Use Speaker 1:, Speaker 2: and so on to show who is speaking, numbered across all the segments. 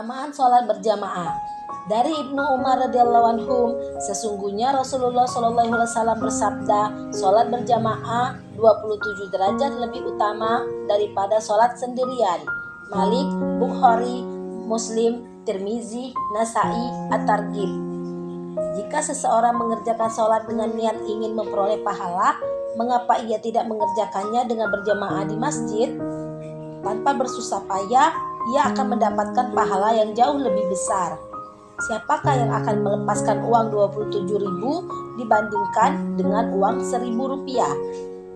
Speaker 1: Keutamaan sholat berjamaah. Dari Ibnu Umar radhiyallahu anhu, sesungguhnya Rasulullah SAW bersabda, sholat berjamaah 27 derajat lebih utama daripada sholat sendirian. Malik, Bukhari, Muslim, Tirmizi, Nasai, At-Targhib. Jika seseorang mengerjakan sholat dengan niat ingin memperoleh pahala, mengapa ia tidak mengerjakannya dengan berjamaah di masjid? Tanpa bersusah payah, ia akan mendapatkan pahala yang jauh lebih besar. Siapakah yang akan melepaskan uang 27.000 dibandingkan dengan uang 1.000 rupiah?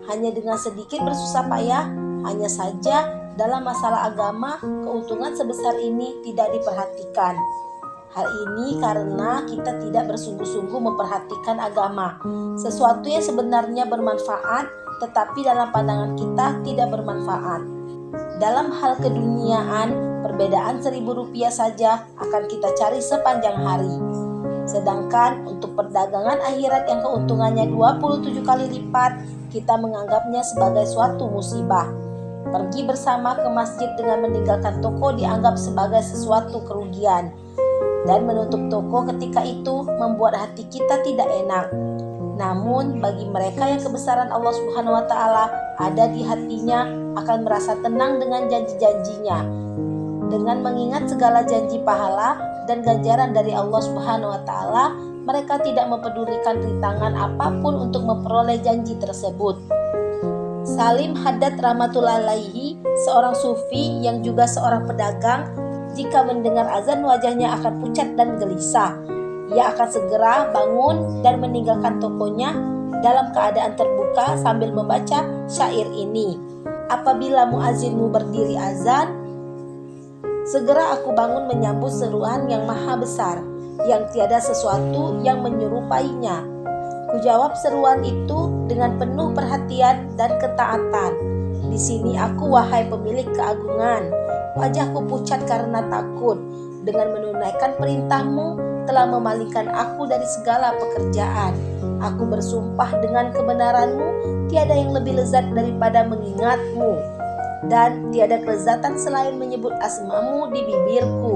Speaker 1: Hanya dengan sedikit bersusah payah, hanya saja dalam masalah agama, keuntungan sebesar ini tidak diperhatikan. Hal ini karena kita tidak bersungguh-sungguh memperhatikan agama. Sesuatu yang sebenarnya bermanfaat, tetapi dalam pandangan kita tidak bermanfaat. Dalam hal keduniaan, perbedaan 1.000 rupiah saja akan kita cari sepanjang hari. Sedangkan untuk perdagangan akhirat yang keuntungannya 27 kali lipat, kita menganggapnya sebagai suatu musibah. Pergi bersama ke masjid dengan meninggalkan toko dianggap sebagai sesuatu kerugian. Dan menutup toko ketika itu membuat hati kita tidak enak. Namun bagi mereka yang kebesaran Allah Subhanahu wa Ta'ala ada di hatinya, akan merasa tenang dengan janji-janjinya. Dengan mengingat segala janji pahala dan ganjaran dari Allah Subhanahu wa Ta'ala, mereka tidak mempedulikan rintangan apapun untuk memperoleh janji tersebut. Salim Haddad rahmatullahi alaihi, seorang sufi yang juga seorang pedagang, jika mendengar azan wajahnya akan pucat dan gelisah. Ia akan segera bangun dan meninggalkan tokonya dalam keadaan terbuka sambil membaca syair ini. Apabila muazzinmu berdiri azan, segera aku bangun menyambut seruan yang maha besar, yang tiada sesuatu yang menyerupainya. Kujawab seruan itu dengan penuh perhatian dan ketaatan. Di sini aku, wahai pemilik keagungan. Wajahku pucat karena takut. Dengan menunaikan perintahmu, telah memalingkan aku dari segala pekerjaan. Aku bersumpah dengan kebenaranmu, tiada yang lebih lezat daripada mengingatmu, dan tiada kelezatan selain menyebut asmamu di bibirku.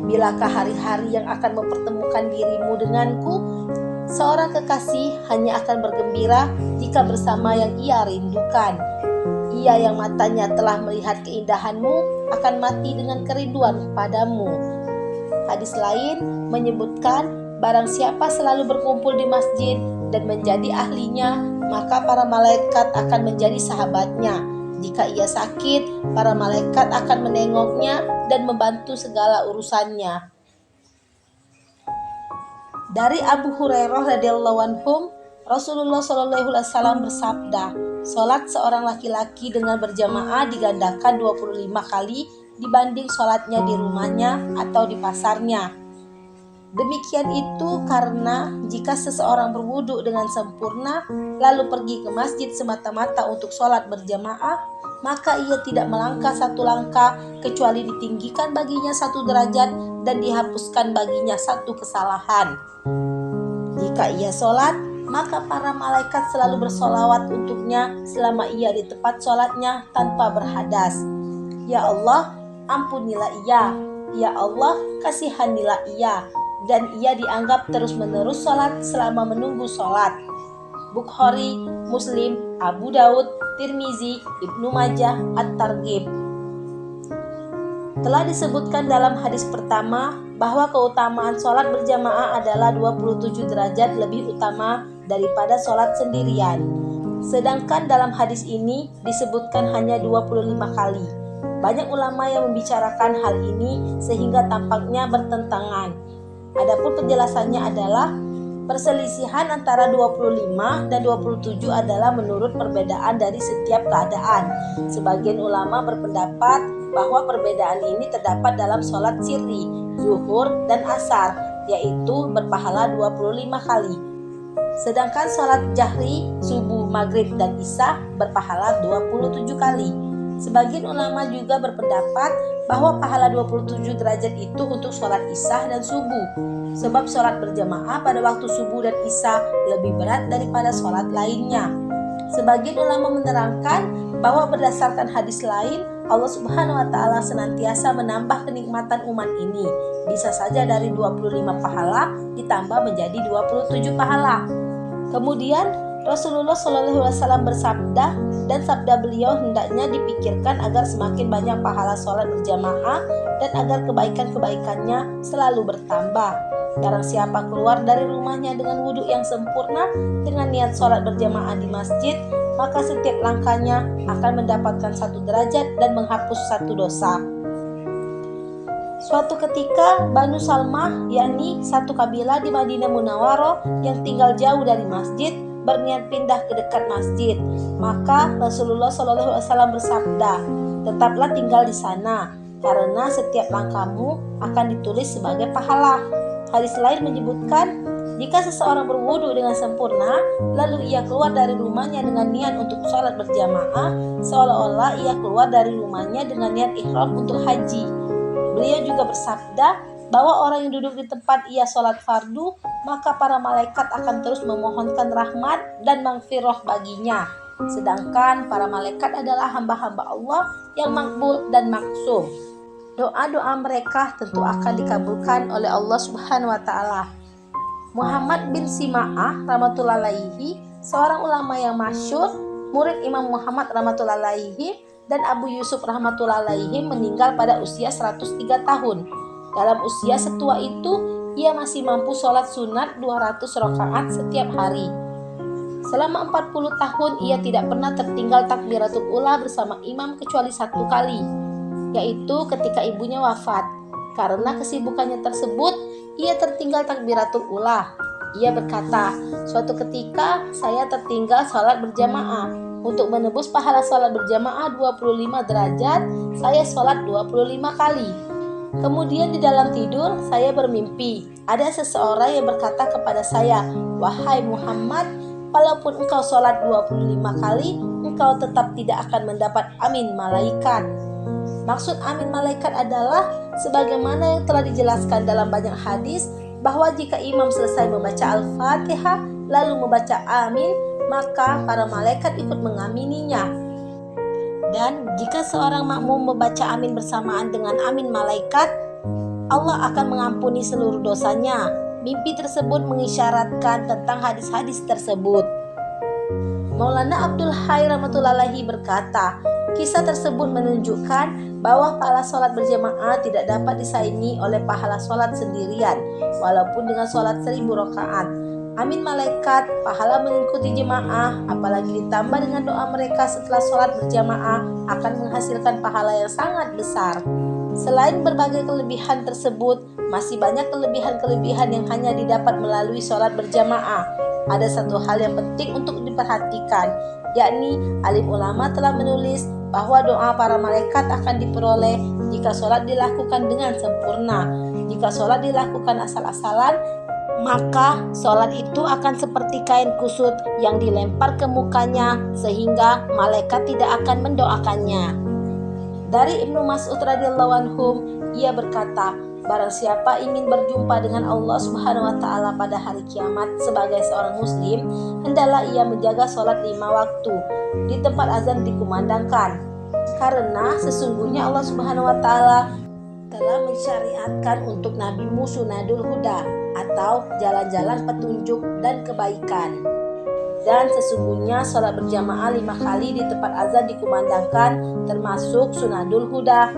Speaker 1: Bilakah hari-hari yang akan mempertemukan dirimu denganku? Seorang kekasih hanya akan bergembira jika bersama yang ia rindukan. Ia yang matanya telah melihat keindahanmu akan mati dengan kerinduan padamu. Hadis lain menyebutkan, barang siapa selalu berkumpul di masjid dan menjadi ahlinya, maka para malaikat akan menjadi sahabatnya. Jika ia sakit, para malaikat akan menengoknya dan membantu segala urusannya. Dari Abu Hurairah radhiyallahu anhu, Rasulullah SAW bersabda, sholat seorang laki-laki dengan berjamaah digandakan 25 kali dibanding sholatnya di rumahnya atau di pasarnya. Demikian itu karena jika seseorang berwudu dengan sempurna lalu pergi ke masjid semata-mata untuk sholat berjamaah, maka ia tidak melangkah satu langkah kecuali ditinggikan baginya 1 derajat dan dihapuskan baginya 1 kesalahan. Jika ia sholat, maka para malaikat selalu bersolawat untuknya selama ia di tempat sholatnya tanpa berhadas. Ya Allah, ampunilah ia. Ya Allah, kasihanilah ia. Dan ia dianggap terus-menerus sholat selama menunggu sholat. Bukhari, Muslim, Abu Daud, Tirmizi, Ibnu Majah, At-Targhib. Telah disebutkan dalam hadis pertama bahwa keutamaan sholat berjamaah adalah 27 derajat lebih utama daripada sholat sendirian. Sedangkan dalam hadis ini disebutkan hanya 25 kali. Banyak ulama yang membicarakan hal ini sehingga tampaknya bertentangan. Adapun penjelasannya adalah perselisihan antara 25 dan 27 adalah menurut perbedaan dari setiap keadaan. Sebagian ulama berpendapat bahwa perbedaan ini terdapat dalam sholat sirri, zuhur, dan asar, yaitu berpahala 25 kali. Sedangkan sholat jahri, subuh, maghrib, dan isya berpahala 27 kali. Sebagian ulama juga berpendapat bahwa pahala 27 derajat itu untuk sholat isya dan subuh, sebab sholat berjamaah pada waktu subuh dan isya lebih berat daripada sholat lainnya. Sebagian ulama menerangkan bahwa berdasarkan hadis lain, Allah Subhanahu wa Ta'ala senantiasa menambah kenikmatan umat ini. Bisa saja dari 25 pahala ditambah menjadi 27 pahala. Kemudian Rasulullah SAW bersabda, dan sabda beliau hendaknya dipikirkan agar semakin banyak pahala sholat berjamaah dan agar kebaikan-kebaikannya selalu bertambah. Barang siapa keluar dari rumahnya dengan wudhu yang sempurna dengan niat sholat berjamaah di masjid, maka setiap langkahnya akan mendapatkan 1 derajat dan menghapus 1 dosa. Suatu ketika Banu Salmah, yakni satu kabilah di Madinah Munawwaroh yang tinggal jauh dari masjid, berniat pindah ke dekat masjid. Maka Rasulullah SAW bersabda, tetaplah tinggal di sana, karena setiap langkahmu akan ditulis sebagai pahala. Hadis lain menyebutkan, jika seseorang berwudu dengan sempurna, lalu ia keluar dari rumahnya dengan niat untuk sholat berjamaah, seolah-olah ia keluar dari rumahnya dengan niat ihram untuk haji. Beliau juga bersabda bahwa orang yang duduk di tempat ia sholat fardu, maka para malaikat akan terus memohonkan rahmat dan maghfirah baginya. Sedangkan para malaikat adalah hamba-hamba Allah yang makbul dan maksum. Doa-doa mereka tentu akan dikabulkan oleh Allah Subhanahu wa Ta'ala. Muhammad bin Sima'ah rahmatullahi alaihi, seorang ulama yang masyhur, murid Imam Muhammad rahmatullahi alaihi, dan Abu Yusuf rahmatullahi alaihi meninggal pada usia 103 tahun. Dalam usia setua itu, ia masih mampu sholat sunat 200 rakaat setiap hari. Selama 40 tahun, ia tidak pernah tertinggal takbiratul ula bersama imam kecuali 1 kali, yaitu ketika ibunya wafat. Karena kesibukannya tersebut, ia tertinggal takbiratul ula. Ia berkata, suatu ketika saya tertinggal sholat berjamaah. Untuk menebus pahala sholat berjamaah 25 derajat, saya sholat 25 kali. Kemudian di dalam tidur saya bermimpi, ada seseorang yang berkata kepada saya, wahai Muhammad, walaupun engkau sholat 25 kali, engkau tetap tidak akan mendapat amin malaikat. Maksud amin malaikat adalah sebagaimana yang telah dijelaskan dalam banyak hadis, bahwa jika imam selesai membaca Al-Fatihah lalu membaca amin, maka para malaikat ikut mengamininya. Dan jika seorang makmum membaca amin bersamaan dengan amin malaikat, Allah akan mengampuni seluruh dosanya. Mimpi tersebut mengisyaratkan tentang hadis-hadis tersebut. Maulana Abdul Hayy rahmatullahi berkata, kisah tersebut menunjukkan bahwa pahala sholat berjamaah tidak dapat disaingi oleh pahala sholat sendirian, walaupun dengan sholat 1000 rakaat. Amin malaikat, pahala mengikuti jemaah, apalagi ditambah dengan doa mereka setelah sholat berjamaah, akan menghasilkan pahala yang sangat besar. Selain berbagai kelebihan tersebut, masih banyak kelebihan-kelebihan yang hanya didapat melalui sholat berjamaah. Ada satu hal yang penting untuk diperhatikan, yakni alim ulama telah menulis bahwa doa para malaikat akan diperoleh jika sholat dilakukan dengan sempurna. Jika sholat dilakukan asal-asalan, maka sholat itu akan seperti kain kusut yang dilempar ke mukanya sehingga malaikat tidak akan mendoakannya. Dari Ibnu Mas'ud radhiyallahu anhu, ia berkata, barang siapa ingin berjumpa dengan Allah Subhanahu wa Ta'ala pada hari kiamat sebagai seorang muslim, hendaklah ia menjaga sholat 5 waktu di tempat azan dikumandangkan, karena sesungguhnya Allah Subhanahu wa Ta'ala telah mensyariatkan untuk nabimu sunadul huda, atau jalan-jalan petunjuk dan kebaikan. Dan sesungguhnya sholat berjamaah 5 kali di tempat azan dikumandangkan termasuk sunadul huda.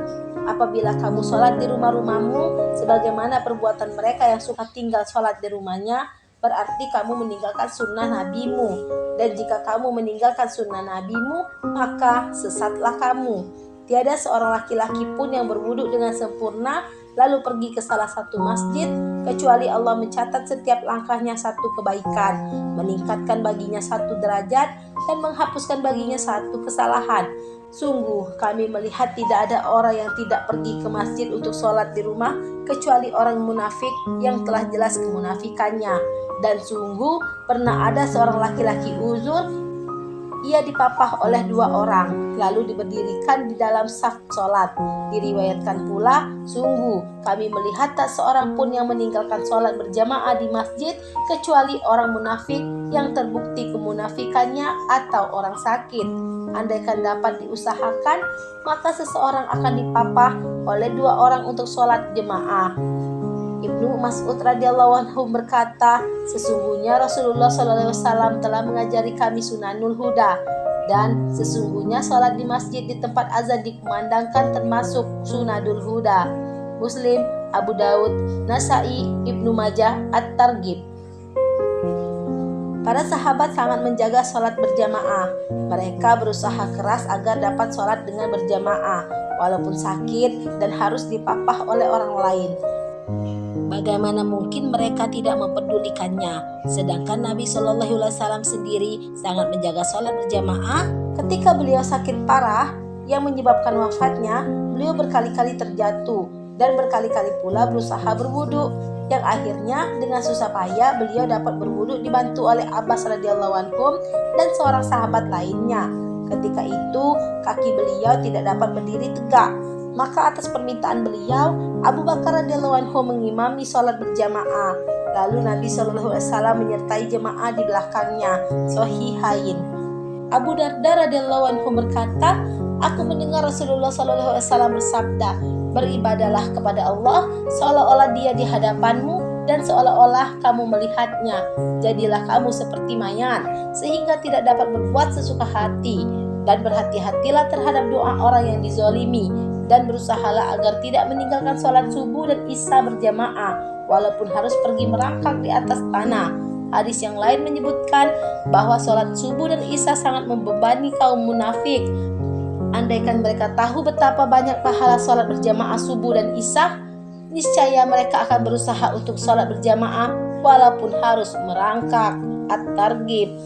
Speaker 1: Apabila kamu sholat di rumah-rumahmu sebagaimana perbuatan mereka yang suka tinggal sholat di rumahnya, berarti kamu meninggalkan sunnah nabimu. Dan jika kamu meninggalkan sunnah nabimu, maka sesatlah kamu. Tiada seorang laki-laki pun yang berwudu dengan sempurna lalu pergi ke salah satu masjid, kecuali Allah mencatat setiap langkahnya 1 kebaikan, meningkatkan baginya 1 derajat, dan menghapuskan baginya 1 kesalahan. Sungguh kami melihat tidak ada orang yang tidak pergi ke masjid untuk sholat di rumah, kecuali orang munafik yang telah jelas kemunafikannya. Dan sungguh pernah ada seorang laki-laki uzur, ia dipapah oleh 2 orang, lalu diberdirikan di dalam saf sholat. Diriwayatkan pula, sungguh kami melihat tak seorang pun yang meninggalkan sholat berjamaah di masjid kecuali orang munafik yang terbukti kemunafikannya atau orang sakit. Andaikan dapat diusahakan, maka seseorang akan dipapah oleh 2 orang untuk sholat jemaah. Ibnu Mas'ud radhiyallahu anhu berkata, sesungguhnya Rasulullah SAW telah mengajari kami sunanul huda, dan sesungguhnya sholat di masjid di tempat azan dikumandangkan termasuk sunadul huda. Muslim, Abu Daud, Nasai, Ibnu Majah, At-Targhib. Para sahabat sangat menjaga sholat berjamaah. Mereka berusaha keras agar dapat sholat dengan berjamaah, walaupun sakit dan harus dipapah oleh orang lain. Bagaimana mungkin mereka tidak memperdulikannya? Sedangkan Nabi Shallallahu Alaihi Wasallam sendiri sangat menjaga sholat berjamaah. Ketika beliau sakit parah yang menyebabkan wafatnya, beliau berkali-kali terjatuh dan berkali-kali pula berusaha berwudu, yang akhirnya dengan susah payah beliau dapat berwudu dibantu oleh Abbas radhiyallahu anhu dan seorang sahabat lainnya. Ketika itu kaki beliau tidak dapat berdiri tegak. Maka atas permintaan beliau, Abu Bakar radhiyallahu anhu mengimami sholat berjamaah. Lalu Nabi SAW menyertai jemaah di belakangnya. Sahihain. Abu Darda radhiyallahu anhu berkata, aku mendengar Rasulullah SAW bersabda, beribadalah kepada Allah seolah-olah dia di hadapanmu dan seolah-olah kamu melihatnya. Jadilah kamu seperti mayat, sehingga tidak dapat berbuat sesuka hati. Dan berhati-hatilah terhadap doa orang yang dizolimi, dan berusahalah agar tidak meninggalkan sholat subuh dan isya berjamaah walaupun harus pergi merangkak di atas tanah. Hadis yang lain menyebutkan bahwa sholat subuh dan isya sangat membebani kaum munafik. Andaikan mereka tahu betapa banyak pahala sholat berjamaah subuh dan isya, niscaya mereka akan berusaha untuk sholat berjamaah walaupun harus merangkak. At-Targhib.